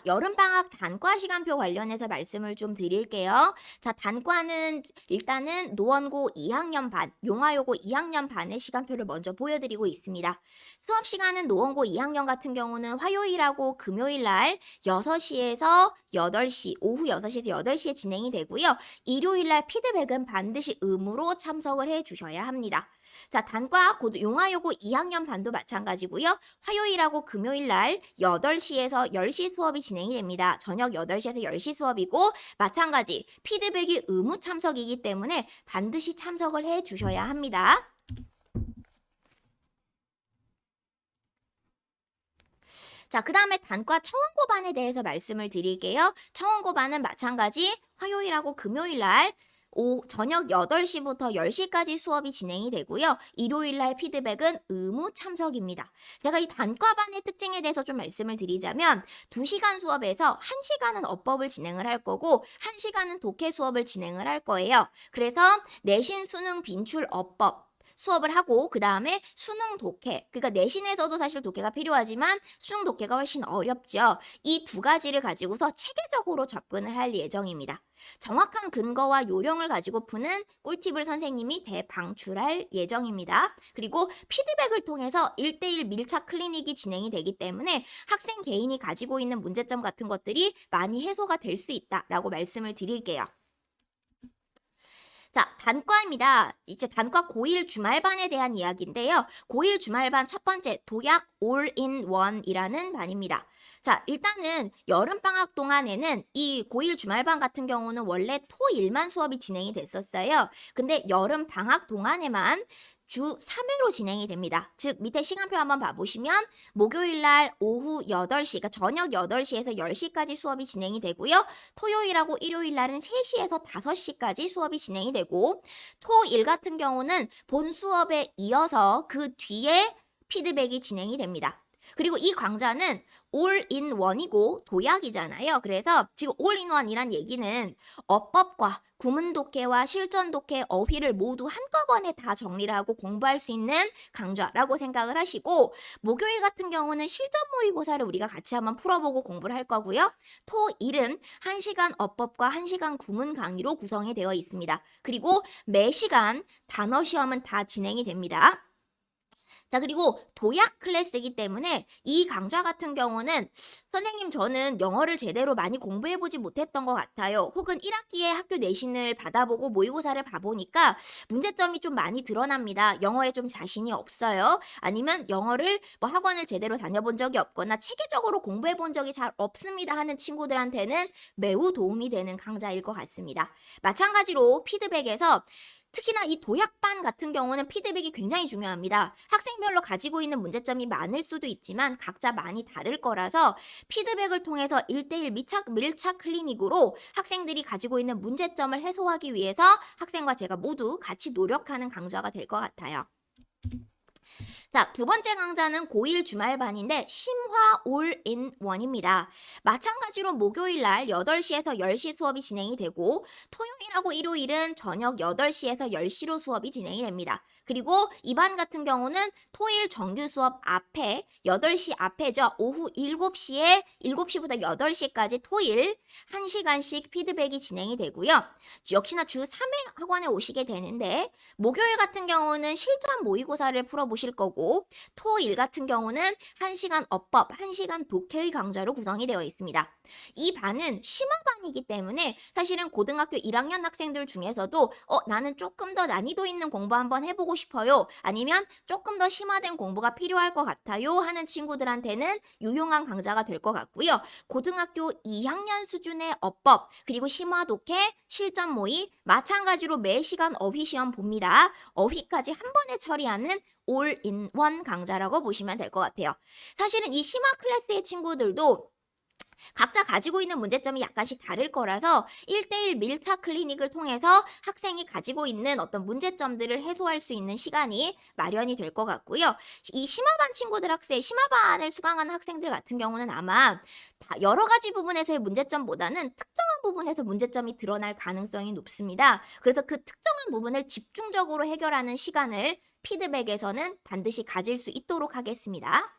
여름방학 단과 시간표 관련해서 말씀을 좀 드릴게요. 자, 단과는 일단은 노원고 2학년 반, 용화여고 2학년 반의 시간표를 먼저 보여드리고 있습니다. 수업 시간은 노원고 2학년 같은 경우는 화요일하고 금요일 날 6시에서 8시, 오후 6시에서 8시에 진행이 되고요. 일요일 날 피드백은 반드시 의무로 참석을 해 주셔야 합니다. 자, 단과 용화여고 2학년 반도 마찬가지고요. 화요일하고 금요일 날 8시에서 10시 수업이 진행이 됩니다. 저녁 8시에서 10시 수업이고 마찬가지 피드백이 의무 참석이기 때문에 반드시 참석을 해 주셔야 합니다. 자, 그 다음에 단과 청원고반에 대해서 말씀을 드릴게요. 청원고반은 마찬가지 화요일하고 금요일 날 저녁 8시부터 10시까지 수업이 진행이 되고요. 일요일 날 피드백은 의무 참석입니다. 제가 이 단과반의 특징에 대해서 좀 말씀을 드리자면 2시간 수업에서 1시간은 어법을 진행을 할 거고 1시간은 독해 수업을 진행을 할 거예요. 그래서 내신, 수능, 빈출, 어법 수업을 하고 그 다음에 수능 독해, 그러니까 내신에서도 사실 독해가 필요하지만 수능 독해가 훨씬 어렵죠. 이 두 가지를 가지고서 체계적으로 접근을 할 예정입니다. 정확한 근거와 요령을 가지고 푸는 꿀팁을 선생님이 대방출할 예정입니다. 그리고 피드백을 통해서 1대1 밀착 클리닉이 진행이 되기 때문에 학생 개인이 가지고 있는 문제점 같은 것들이 많이 해소가 될 수 있다라고 말씀을 드릴게요. 자, 단과입니다. 이제 단과 고1 주말반에 대한 이야기인데요. 고1 주말반 첫 번째 도약 올인원이라는 반입니다. 자, 일단은 여름방학 동안에는 이 고1 주말반 같은 경우는 원래 토1만 수업이 진행이 됐었어요. 근데 여름방학 동안에만 주 3회로 진행이 됩니다. 즉 밑에 시간표 한번 봐보시면 목요일 날 오후 8시, 그러니까 저녁 8시에서 10시까지 수업이 진행이 되고요. 토요일하고 일요일 날은 3시에서 5시까지 수업이 진행이 되고 토1 같은 경우는 본 수업에 이어서 그 뒤에 피드백이 진행이 됩니다. 그리고 이 강좌는 올인원이고 도약이잖아요. 그래서 지금 올인원이란 얘기는 어법과 구문 독해와 실전 독해, 어휘를 모두 한꺼번에 다 정리를 하고 공부할 수 있는 강좌라고 생각을 하시고 목요일 같은 경우는 실전 모의고사를 우리가 같이 한번 풀어보고 공부를 할 거고요. 토일은 1시간 어법과 1시간 구문 강의로 구성이 되어 있습니다. 그리고 매 시간 단어 시험은 다 진행이 됩니다. 자, 그리고 도약 클래스이기 때문에 이 강좌 같은 경우는 선생님 저는 영어를 제대로 많이 공부해보지 못했던 것 같아요. 혹은 1학기에 학교 내신을 받아보고 모의고사를 봐보니까 문제점이 좀 많이 드러납니다. 영어에 좀 자신이 없어요. 아니면 영어를 뭐 학원을 제대로 다녀본 적이 없거나 체계적으로 공부해본 적이 잘 없습니다 하는 친구들한테는 매우 도움이 되는 강좌일 것 같습니다. 마찬가지로 피드백에서 특히나 이 도약반 같은 경우는 피드백이 굉장히 중요합니다. 학생별로 가지고 있는 문제점이 많을 수도 있지만 각자 많이 다를 거라서 피드백을 통해서 1대1 밀착 클리닉으로 학생들이 가지고 있는 문제점을 해소하기 위해서 학생과 제가 모두 같이 노력하는 강좌가 될 것 같아요. 자, 두 번째 강좌는 고1 주말반인데 심화 올인원입니다. 마찬가지로 목요일 날 8시에서 10시 수업이 진행이 되고 토요일하고 일요일은 저녁 8시에서 10시로 수업이 진행이 됩니다. 그리고 이 반 같은 경우는 토일 정규 수업 앞에 8시 앞에죠. 오후 7시부터 8시까지 토일 1시간씩 피드백이 진행이 되고요. 역시나 주 3회 학원에 오시게 되는데 목요일 같은 경우는 실전 모의고사를 풀어보실 거고 토일 같은 경우는 1시간 어법, 1시간 독해의 강좌로 구성이 되어 있습니다. 이 반은 심화반이기 때문에 사실은 고등학교 1학년 학생들 중에서도 나는 조금 더 난이도 있는 공부 한번 해보고 싶어요. 아니면 조금 더 심화된 공부가 필요할 것 같아요 하는 친구들한테는 유용한 강좌가 될 것 같고요. 고등학교 2학년 수준의 어법, 그리고 심화 독해, 실전 모의, 마찬가지로 매 시간 어휘 시험 봅니다. 어휘까지 한 번에 처리하는 올인원 강좌라고 보시면 될 것 같아요. 사실은 이 심화 클래스의 친구들도 각자 가지고 있는 문제점이 약간씩 다를 거라서 1대1 밀착 클리닉을 통해서 학생이 가지고 있는 어떤 문제점들을 해소할 수 있는 시간이 마련이 될 것 같고요. 이 심화반을 수강하는 학생들 같은 경우는 아마 여러 가지 부분에서의 문제점보다는 특정한 부분에서 문제점이 드러날 가능성이 높습니다. 그래서 그 특정한 부분을 집중적으로 해결하는 시간을 피드백에서는 반드시 가질 수 있도록 하겠습니다.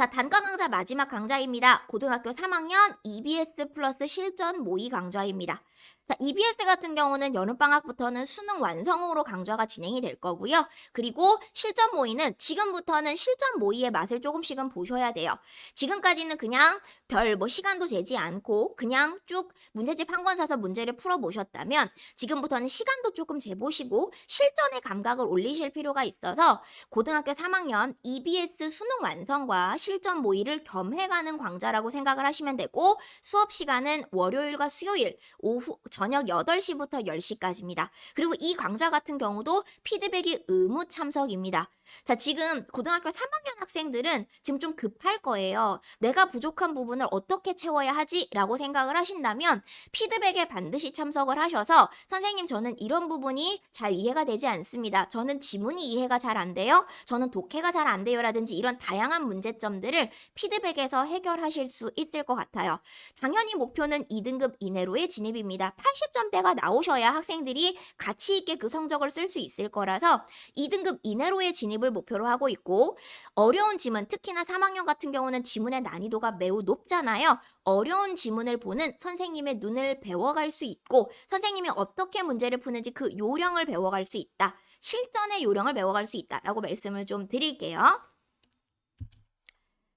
자, 단과 강좌 마지막 강좌입니다. 고등학교 3학년 EBS 플러스 실전 모의 강좌입니다. 자, EBS 같은 경우는 여름방학부터는 수능 완성으로 강좌가 진행이 될 거고요. 그리고 실전 모의는 지금부터는 실전 모의의 맛을 조금씩은 보셔야 돼요. 지금까지는 그냥 별 시간도 재지 않고 그냥 쭉 문제집 한 권 사서 문제를 풀어보셨다면 지금부터는 시간도 조금 재보시고 실전의 감각을 올리실 필요가 있어서 고등학교 3학년 EBS 수능 완성과 실전 모의를 겸해가는 강좌라고 생각을 하시면 되고 수업 시간은 월요일과 수요일 오후 저녁 8시부터 10시까지입니다. 그리고 이 강좌 같은 경우도 피드백이 의무 참석입니다. 자, 지금 고등학교 3학년 학생들은 지금 좀 급할 거예요. 내가 부족한 부분을 어떻게 채워야 하지? 라고 생각을 하신다면 피드백에 반드시 참석을 하셔서 선생님 저는 이런 부분이 잘 이해가 되지 않습니다. 저는 지문이 이해가 잘 안 돼요. 저는 독해가 잘 안 돼요. 라든지 이런 다양한 문제점들을 피드백에서 해결하실 수 있을 것 같아요. 당연히 목표는 2등급 이내로의 진입입니다. 80점대가 나오셔야 학생들이 가치 있게 그 성적을 쓸 수 있을 거라서 2등급 이내로의 진입을 목표로 하고 있고 어려운 지문, 특히나 3학년 같은 경우는 지문의 난이도가 매우 높잖아요. 어려운 지문을 보는 선생님의 눈을 배워갈 수 있고 선생님이 어떻게 문제를 푸는지 그 요령을 배워갈 수 있다. 실전의 요령을 배워갈 수 있다라고 말씀을 좀 드릴게요.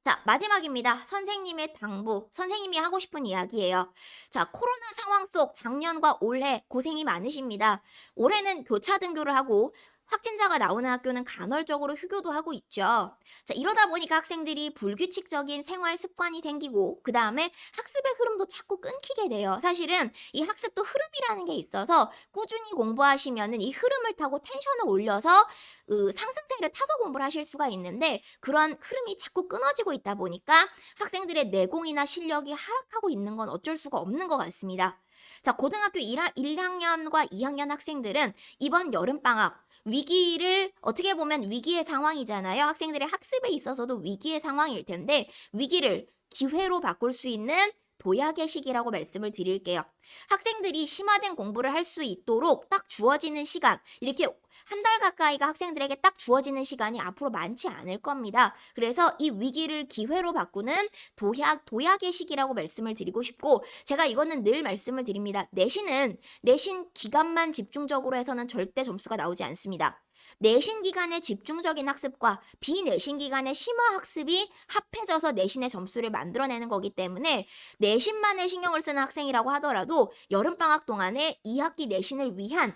자, 마지막입니다. 선생님의 당부, 선생님이 하고 싶은 이야기예요. 자, 코로나 상황 속 작년과 올해 고생이 많으십니다. 올해는 교차 등교를 하고 확진자가 나오는 학교는 간헐적으로 휴교도 하고 있죠. 자, 이러다 보니까 학생들이 불규칙적인 생활 습관이 생기고 그 다음에 학습의 흐름도 자꾸 끊기게 돼요. 사실은 이 학습도 흐름이라는 게 있어서 꾸준히 공부하시면은 이 흐름을 타고 텐션을 올려서 상승세를 타서 공부를 하실 수가 있는데 그런 흐름이 자꾸 끊어지고 있다 보니까 학생들의 내공이나 실력이 하락하고 있는 건 어쩔 수가 없는 것 같습니다. 자, 고등학교 1학년과 2학년 학생들은 이번 여름방학 위기를 어떻게 보면 위기의 상황이잖아요. 학생들의 학습에 있어서도 위기의 상황일 텐데 위기를 기회로 바꿀 수 있는 도약의 시기라고 말씀을 드릴게요. 학생들이 심화된 공부를 할 수 있도록 딱 주어지는 시간, 이렇게 한 달 가까이가 학생들에게 딱 주어지는 시간이 앞으로 많지 않을 겁니다. 그래서 이 위기를 기회로 바꾸는 도약의 시기라고 말씀을 드리고 싶고 제가 이거는 늘 말씀을 드립니다. 내신 기간만 집중적으로 해서는 절대 점수가 나오지 않습니다. 내신 기간의 집중적인 학습과 비내신 기간의 심화 학습이 합해져서 내신의 점수를 만들어내는 거기 때문에 내신만에 신경을 쓰는 학생이라고 하더라도 여름방학 동안에 2학기 내신을 위한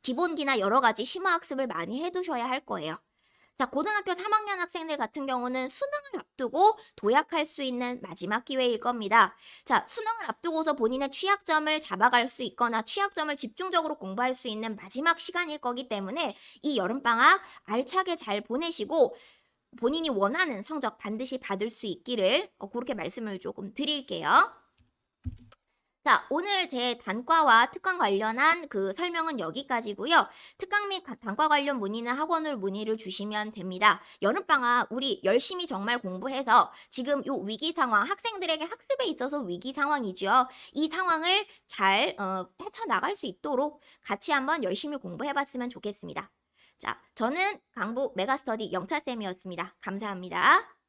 기본기나 여러 가지 심화 학습을 많이 해두셔야 할 거예요. 자, 고등학교 3학년 학생들 같은 경우는 수능을 앞두고 도약할 수 있는 마지막 기회일 겁니다. 자, 수능을 앞두고서 본인의 취약점을 잡아갈 수 있거나 취약점을 집중적으로 공부할 수 있는 마지막 시간일 거기 때문에 이 여름방학 알차게 잘 보내시고 본인이 원하는 성적 반드시 받을 수 있기를 그렇게 말씀을 조금 드릴게요. 자, 오늘 제 단과와 특강 관련한 그 설명은 여기까지고요. 특강 및 단과 관련 문의는 학원을 문의를 주시면 됩니다. 여름방학 우리 열심히 정말 공부해서 지금 요 위기 상황, 학생들에게 학습에 있어서 위기 상황이죠. 이 상황을 잘 헤쳐나갈 수 있도록 같이 한번 열심히 공부해봤으면 좋겠습니다. 자, 저는 강북 메가스터디 영차쌤이었습니다. 감사합니다.